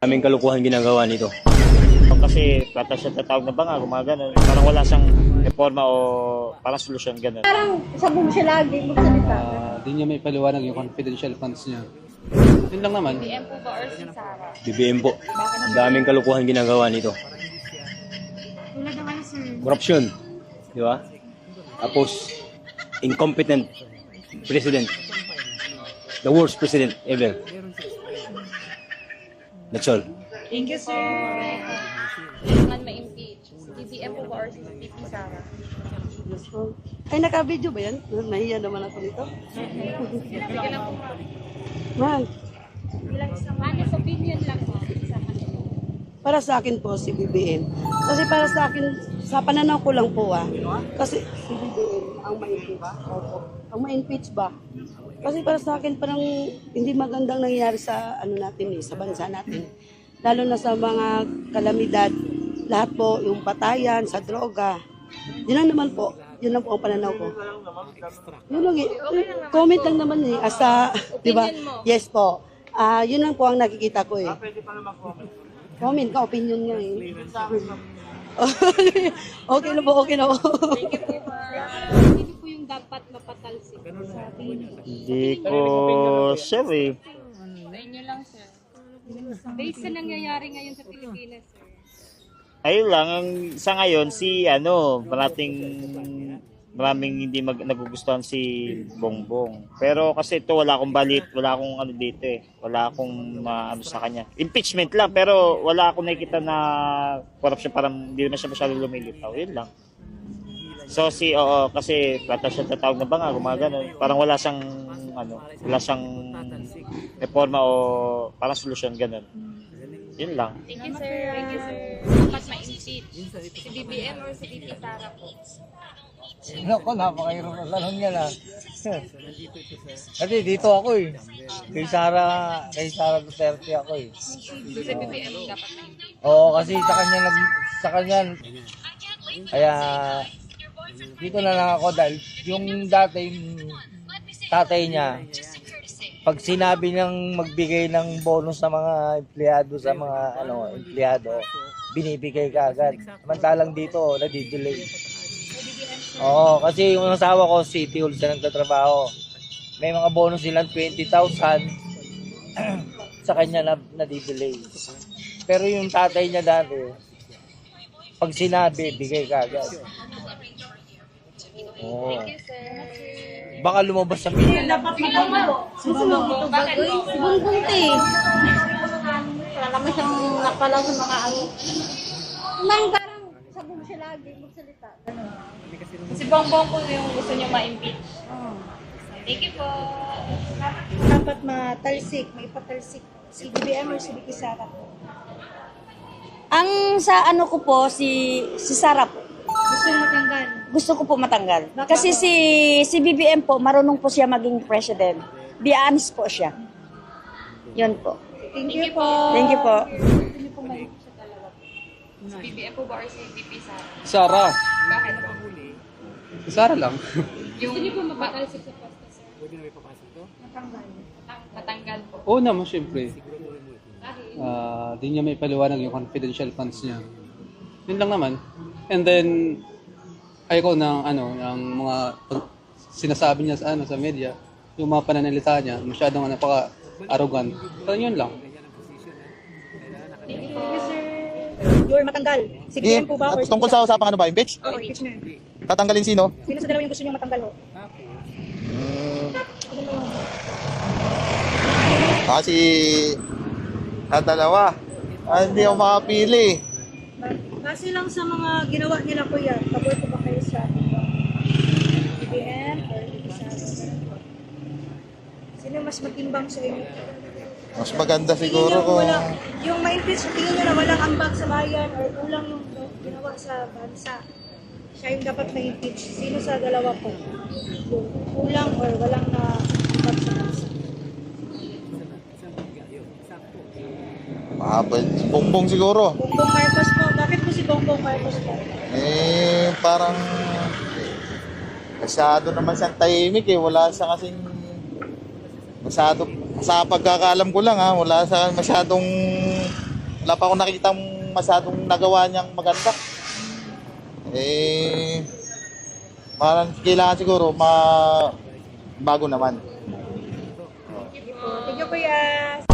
Aming kalukuhan ginagawa nito. Kasi pata siya tatawag na banga, gumagano. Parang wala siyang reforma o parang solusyon, gano'n. Parang sabog siya lagi magsalita. Di niya may paliwanag yung confidential funds niya. Yun lang naman. BM po ba or si Sarah? BBM po. Ang daming kalukuhan ginagawa nito. Tulad naman sir. Corruption. Di ba? Tapos, incompetent president. The worst president ever. That's all. Thank you sir. Kailangan ma-impeach. Si BBM po ba or si VP Sarah? Ay, naka-video ba yan? Nahiya naman ako nito. Sige lang po. Man, Honest opinion lang po sa kanila. para sa akin po si BBM. Kasi para sa akin, sa pananaw ko lang po kasi si BBM ang ma-impeach. Opo. Ang ma-impeach ba? Kasi para sa akin parang hindi magandang nangyayari sa ano natin sa bansa natin. Lalo na sa mga kalamidad, lahat po yung patayan, sa droga. Yun lang naman po. Yun lang po ang pananaw ko. Yun lang comment lang naman asa, di ba? Yes po. Yun lang po ang nakikita ko Comment ka, opinion nga Okay na po, okay na po. Hindi po yung dapat mapatalsik sa tingin. Hindi ko sure eh. Sa inyo lang, sir. Based sa nangyayari ngayon sa Pilipinas, sir. Ayun lang, sa ngayon, maraming hindi nagugustuhan si Bongbong. Pero kasi ito, wala akong ano dito Wala akong ano sa kanya. Impeachment lang, pero wala akong nakikita na corruption, parang hindi naman siya masyadong lumilitaw. Yun lang. So kasi pata siya tatawag na banga, gumagano. Parang wala siyang reforma o parang solusyon, ganun. Yun lang. Thank you, sir. Dapat ma-impeach. Si BBM or si VP Sarah po? Ako, napakahirap na tanong niya na. Kasi dito ako Kay Sara Duterte ako Si BBM dapat ma-impeach. Oo, kasi sa kanya, kaya dito na lang ako dahil yung dati yung tatay niya, pag sinabi niyang magbigay ng bonus sa mga empleyado, binibigay ka agad. Samantalang dito, nadidelay. Oo, kasi yung asawa ko, City Hall siya nagtatrabaho. May mga bonus silang 20,000 sa kanya nadidelay. Pero yung tatay niya dati, pag sinabi, bigay ka agad. Oo. Thank you, sir. Baka lumabas sa media. Bakit po? Bunti. Wala mo siyang napalaw sa mga ano. Nang parang sabog siya lagi magsalita. Si Bongbong po yung gusto niyo ma-impeach. Thank you po. Dapat matalsik, may patalsik. Si BBM or si Vicky Sara po. Ang sa ano ko po, si Sarah po. Gusto mo matanggal. Gusto ko po matanggal. Bakit Kasi po? si BBM po, marunong po siya maging president. Be honest po siya. Yun po. Thank you po. Thank you po. Gusto niyo po ma-impeach sa dalawa po? Si BBM po ba or si VP Sarah? Sarah. Bakit po? Sarah lang. Gusto niyo po mapatalsik sa posto, sir? Matanggal po. Oo naman, syempre. Bakit? Di niya may paliwanag yung confidential funds niya. Yun lang naman. And then, ayoko ng mga sinasabi niya sa media, yung mga pananalita niya, masyadong napaka-arrogant. So, yun lang. Your matanggal. Si BBM po ba or si Tungkol sa usapang impeach? Oh, impeachment. Tatanggalin sino? Sino sa dalawa yung gusto niyo matanggal ho? Kasi dalawa. Hindi ako makapili. Base lang sa mga ginawa nila kuya, pabor po ba kayo sa BBM or Vicky Sara? Sino mas matimbang sa inyo? Mas maganda siguro kung Yung ma-impeach, tingin nyo na walang ambag sa bayan or kulang yung ginawa sa bansa. Siya yung dapat ma-impeach. Sino sa dalawa po? Yung kulang or walang na ambag sa bansa? mahabal. Bongbong siguro. Bongbong Marcos po. Bakit po si Bongbong Marcos po? Parang masyado naman siyang tahimik Wala siya kasing masyado, sa pagkakaalam ko lang wala siya masyadong wala pa akong nakikita masyadong nagawa niyang maganda. Parang kailangan siguro bago naman. Thank you, Kuya.